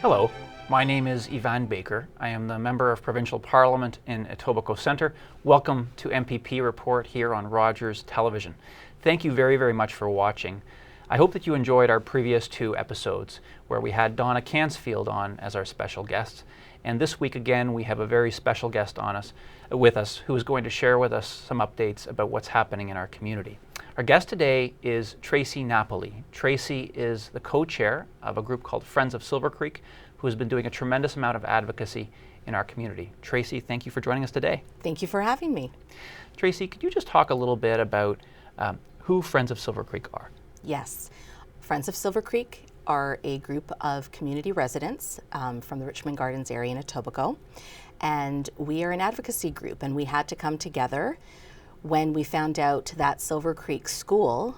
Hello, my name is Yvan Baker. I am the Member of Provincial Parliament in Etobicoke Centre. Welcome to MPP Report here on Rogers Television. Thank you very, very much for watching. I hope that you enjoyed our previous two episodes where we had Donna Cansfield on as our special guest. And this week again, we have a very special guest with us who is going to share with us some updates about what's happening in our community. Our guest today is Tracie Napoli. Tracie is the co-chair of a group called Friends of Silver Creek, who has been doing a tremendous amount of advocacy in our community. Tracie, thank you for joining us today. Thank you for having me. Tracie, could you just talk a little bit about who Friends of Silver Creek are? Yes. Friends of Silver Creek are a group of community residents from the Richmond Gardens area in Etobicoke. And we are an advocacy group, and we had to come together when we found out that Silver Creek School,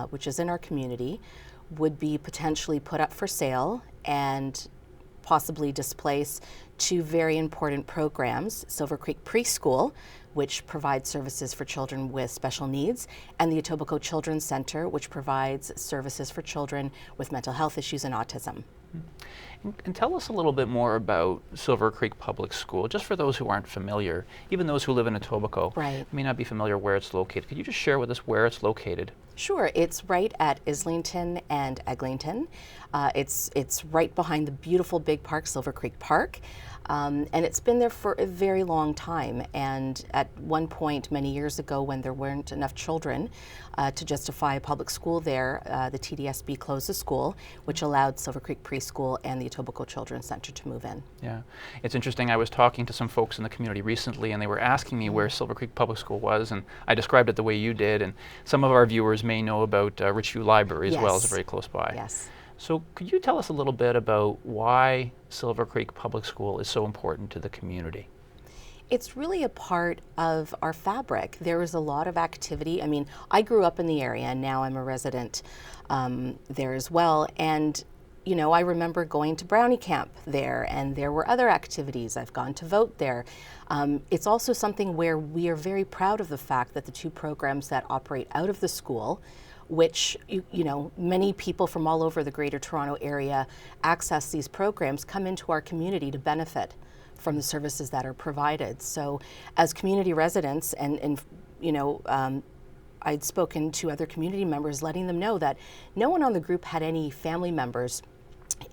which is in our community, would be potentially put up for sale and possibly displace two very important programs, Silver Creek Preschool, which provides services for children with special needs, and the Etobicoke Children's Centre, which provides services for children with mental health issues and autism. And tell us a little bit more about Silver Creek Public School, just for those who aren't familiar, even those who live in Etobicoke, Right. may not be familiar where it's located. Could you just share with us where it's located? Sure, it's right at Islington and Eglinton. It's right behind the beautiful big park, Silver Creek Park. And it's been there for a very long time. And at one point, many years ago, when there weren't enough children to justify a public school there, the TDSB closed the school, which allowed Silver Creek Preschool and the Etobicoke Children's Centre to move in. Yeah, it's interesting. I was talking to some folks in the community recently, and they were asking me where Silver Creek Public School was, and I described it the way you did. And some of our viewers may know about Richview Library as well, as very close by. Yes. So could you tell us a little bit about why Silver Creek Public School is so important to the community? It's really a part of our fabric. There is a lot of activity. I mean, I grew up in the area, and now I'm a resident there as well. And, you know, I remember going to Brownie Camp there, and there were other activities. I've gone to vote there. It's also something where we are very proud of the fact that the two programs that operate out of the school, which, you know, many people from all over the Greater Toronto area access these programs, come into our community to benefit from the services that are provided. So as community residents and you know, I'd spoken to other community members letting them know that no one on the group had any family members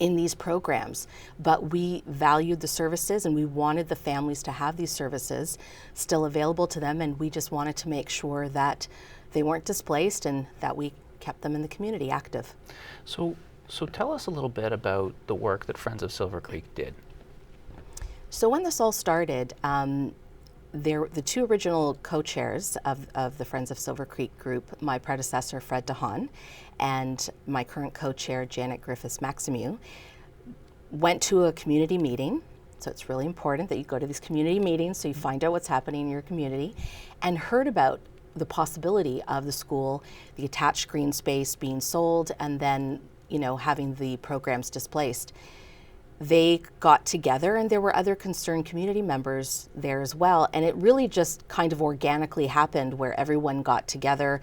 in these programs, but we valued the services and we wanted the families to have these services still available to them, and we just wanted to make sure that they weren't displaced and that we kept them in the community active. So tell us a little bit about the work that Friends of Silver Creek did. So when this all started, the two original co-chairs of the Friends of Silver Creek group, my predecessor Fred DeHaan and my current co-chair Janet Griffiths-Maximu, went to a community meeting. So it's really important that you go to these community meetings so you find out what's happening in your community, and heard about the possibility of the school, the attached green space being sold, and then, you know, having the programs displaced. They got together, and there were other concerned community members there as well, and it really just kind of organically happened where everyone got together,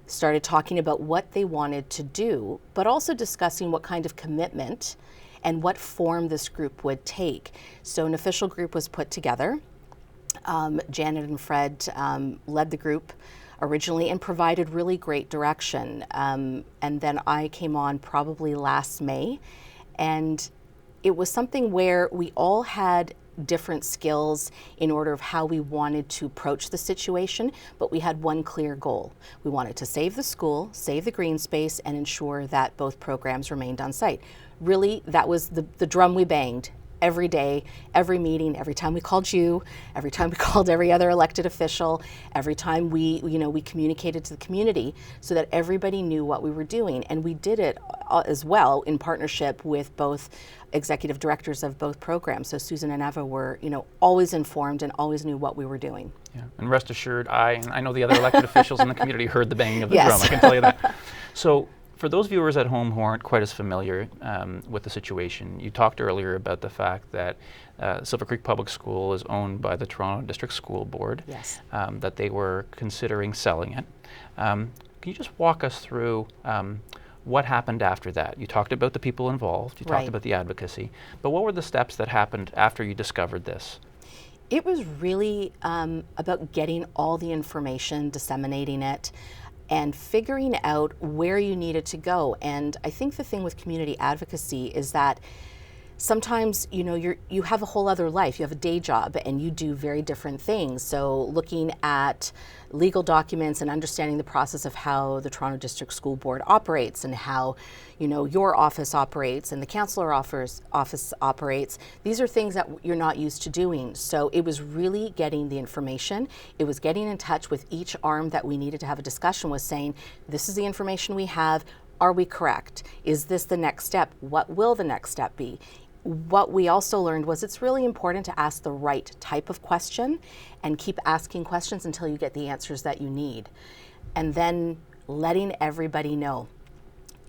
started talking about what they wanted to do, but also discussing what kind of commitment and what form this group would take. So an official group was put together. Janet and Fred led the group originally and provided really great direction. And then I came on probably last May, and it was something where we all had different skills in order of how we wanted to approach the situation, but we had one clear goal. We wanted to save the school, save the green space, and ensure that both programs remained on site. Really, that was the drum we banged every day, every meeting, every time we called you, every time we called every other elected official, every time we communicated to the community so that everybody knew what we were doing. And we did it as well in partnership with both executive directors of both programs. So Susan and Eva were, always informed and always knew what we were doing. Yeah, and rest assured, I know the other elected officials in the community heard the banging of the Yes. drum, I can tell you that. So for those viewers at home who aren't quite as familiar with the situation, you talked earlier about the fact that Silver Creek Public School is owned by the Toronto District School Board, Yes. That they were considering selling it. Can you just walk us through What happened after that? You talked about the people involved, you talked Right. about the advocacy, but what were the steps that happened after you discovered this? It was really about getting all the information, disseminating it, and figuring out where you needed to go. And I think the thing with community advocacy is that sometimes, you know, you have a whole other life. You have a day job and you do very different things. So looking at legal documents and understanding the process of how the Toronto District School Board operates and how, you know, your office operates and the councillor office operates, these are things that you're not used to doing. So it was really getting the information. It was getting in touch with each arm that we needed to have a discussion with, saying, this is the information we have. Are we correct? Is this the next step? What will the next step be? What we also learned was it's really important to ask the right type of question and keep asking questions until you get the answers that you need. And then letting everybody know.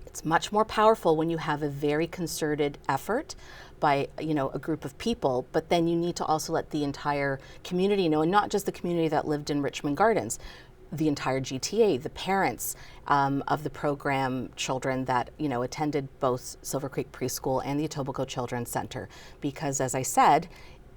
It's much more powerful when you have a very concerted effort by, you know, a group of people, but then you need to also let the entire community know, and not just the community that lived in Richmond Gardens, the entire GTA, the parents of the program children that, you know, attended both Silver Creek Preschool and the Etobicoke Children's Centre. Because as I said,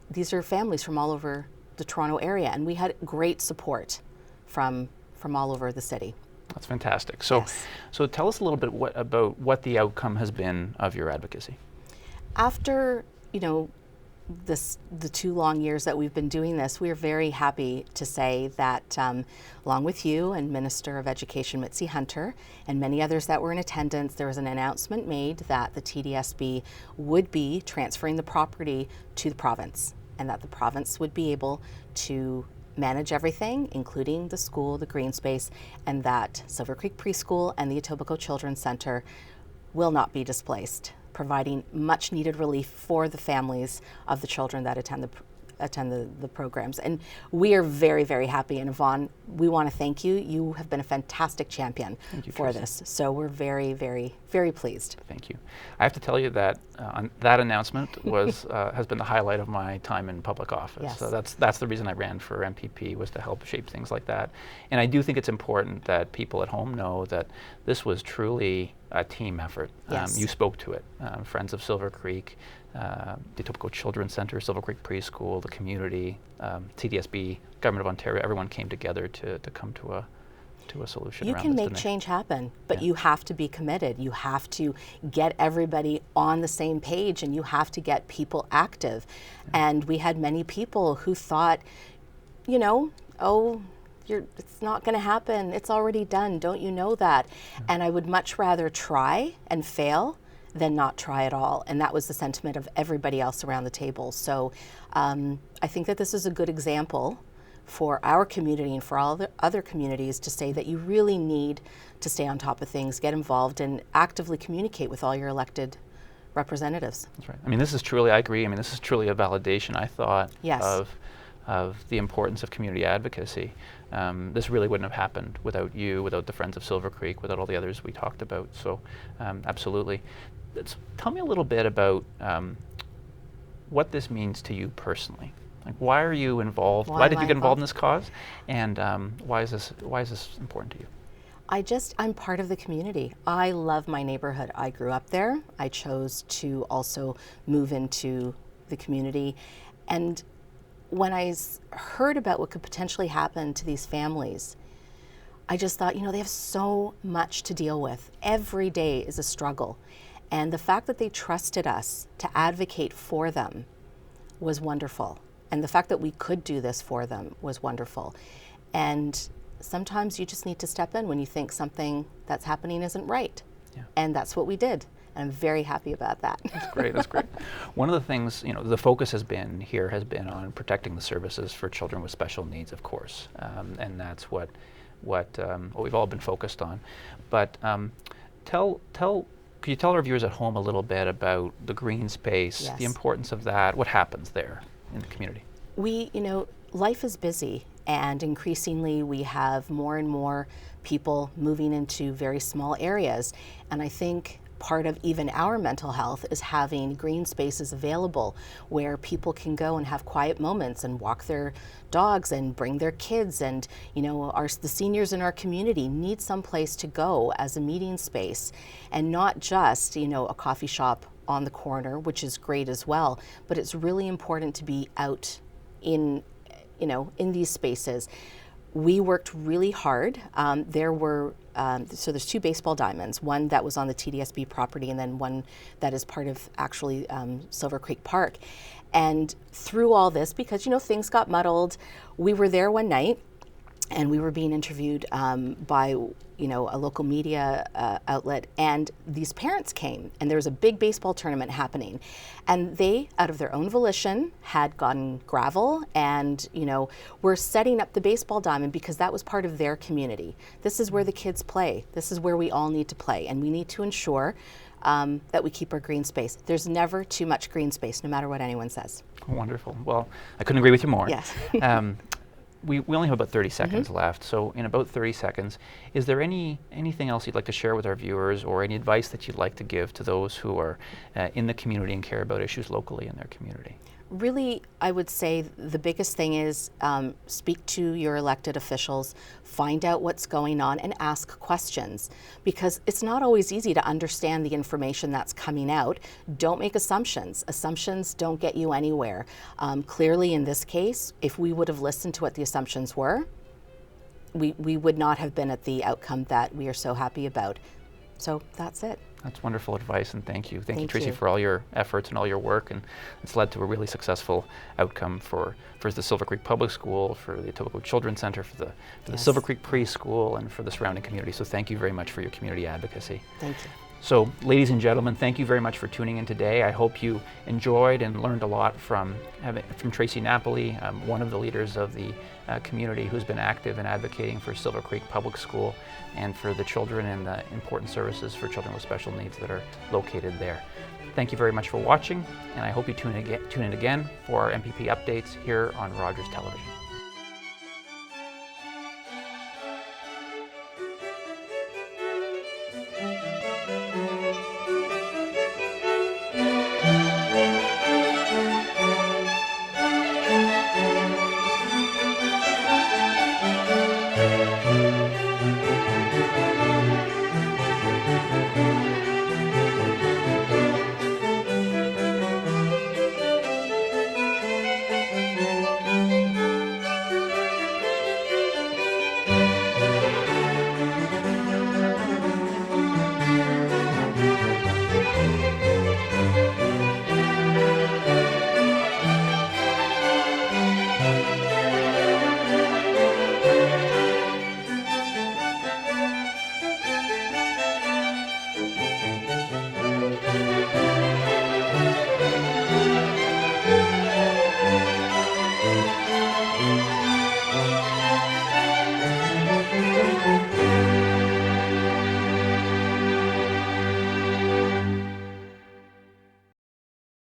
these are families from all over the Toronto area, and we had great support from all over the city. That's fantastic. So, Yes. so tell us a little bit about what the outcome has been of your advocacy. After, you know, the 2 long years that we've been doing this, we are very happy to say that along with you and Minister of Education Mitzi Hunter and many others that were in attendance, there was an announcement made that the TDSB would be transferring the property to the province, and that the province would be able to manage everything, including the school, the green space, and that Silver Creek Preschool and the Etobicoke Children's Centre will not be displaced, providing much needed relief for the families of the children that attend the programs. And we are very, very happy. And Yvonne, we want to thank you. You have been a fantastic champion for Tracie. this. So we're very, very, very pleased. Thank you. I have to tell you that that announcement was has been the highlight of my time in public office. Yes. So that's the reason I ran for MPP, was to help shape things like that. And I do think it's important that people at home know that this was truly a team effort. Yes. You spoke to it. Friends of Silver Creek, the Etobicoke Children's Centre, Silver Creek Preschool, the community, TDSB, Government of Ontario, everyone came together to come to a solution You around can this, make didn't they? change happen, but Yeah. you have to be committed. You have to get everybody on the same page, and you have to get people active. And we had many people who thought, you know, oh, it's not going to happen. It's already done. Don't you know that? And I would much rather try and fail than not try at all. And that was the sentiment of everybody else around the table. So I think that this is a good example for our community and for all the other communities to say that you really need to stay on top of things, get involved, and actively communicate with all your elected representatives. That's right. I mean, this is truly, I agree, I mean, this is truly a validation, I thought, Yes. of the importance of community advocacy. This really wouldn't have happened without you, without the Friends of Silver Creek, without all the others we talked about. So, absolutely. Tell me a little bit about what this means to you personally. Like, why are you involved? Why Why am did I you get involved in involved? this cause? And why is this important to you? I'm part of the community. I love my neighborhood. I grew up there. I chose to also move into the community. And when I heard about what could potentially happen to these families, I just thought, you know, they have so much to deal with. Every day is a struggle. And the fact that they trusted us to advocate for them was wonderful. And the fact that we could do this for them was wonderful. And sometimes you just need to step in when you think something that's happening isn't right. Yeah. And that's what we did. And I'm very happy about that. That's great. That's great. One of the things, you know, the focus has been on protecting the services for children with special needs, of course, and that's what we've all been focused on. But could you tell our viewers at home a little bit about the green space, Yes. the importance of that, what happens there in the community? Life is busy, and increasingly we have more and more people moving into very small areas. And I think part of even our mental health is having green spaces available where people can go and have quiet moments and walk their dogs and bring their kids. And the seniors in our community need some place to go as a meeting space, and not just a coffee shop on the corner, which is great as well, but it's really important to be out in these spaces. We worked really hard. So there's 2 baseball diamonds, one that was on the TDSB property and then one that is part of actually Silver Creek Park. And through all this, because things got muddled, we were there one night and we were being interviewed by a local media outlet, and these parents came, and there was a big baseball tournament happening, and they, out of their own volition, had gotten gravel and were setting up the baseball diamond because that was part of their community. This is where the kids play. This is where we all need to play, and we need to ensure that we keep our green space. There's never too much green space, no matter what anyone says. Wonderful. Well, I couldn't agree with you more. Yes. We only have about 30 seconds left, so in about 30 seconds, is there anything else you'd like to share with our viewers, or any advice that you'd like to give to those who are in the community and care about issues locally in their community? Really, I would say the biggest thing is speak to your elected officials, find out what's going on, and ask questions, because it's not always easy to understand the information that's coming out. Don't make assumptions. Assumptions don't get you anywhere. Clearly, in this case, if we would have listened to what the assumptions were, we would not have been at the outcome that we are so happy about. So that's it. That's wonderful advice, and thank you. Thank you, Tracie, you. for all your efforts and all your work, and it's led to a really successful outcome for the Silver Creek Public School, for the Etobicoke Children's Center, for the Silver Creek Preschool, and for the surrounding community. So thank you very much for your community advocacy. Thank you. So, ladies and gentlemen, thank you very much for tuning in today. I hope you enjoyed and learned a lot from Tracie Napoli, one of the leaders of the community who's been active in advocating for Silver Creek Public School and for the children and the important services for children with special needs that are located there. Thank you very much for watching, and I hope you tune in again for our MPP updates here on Rogers Television.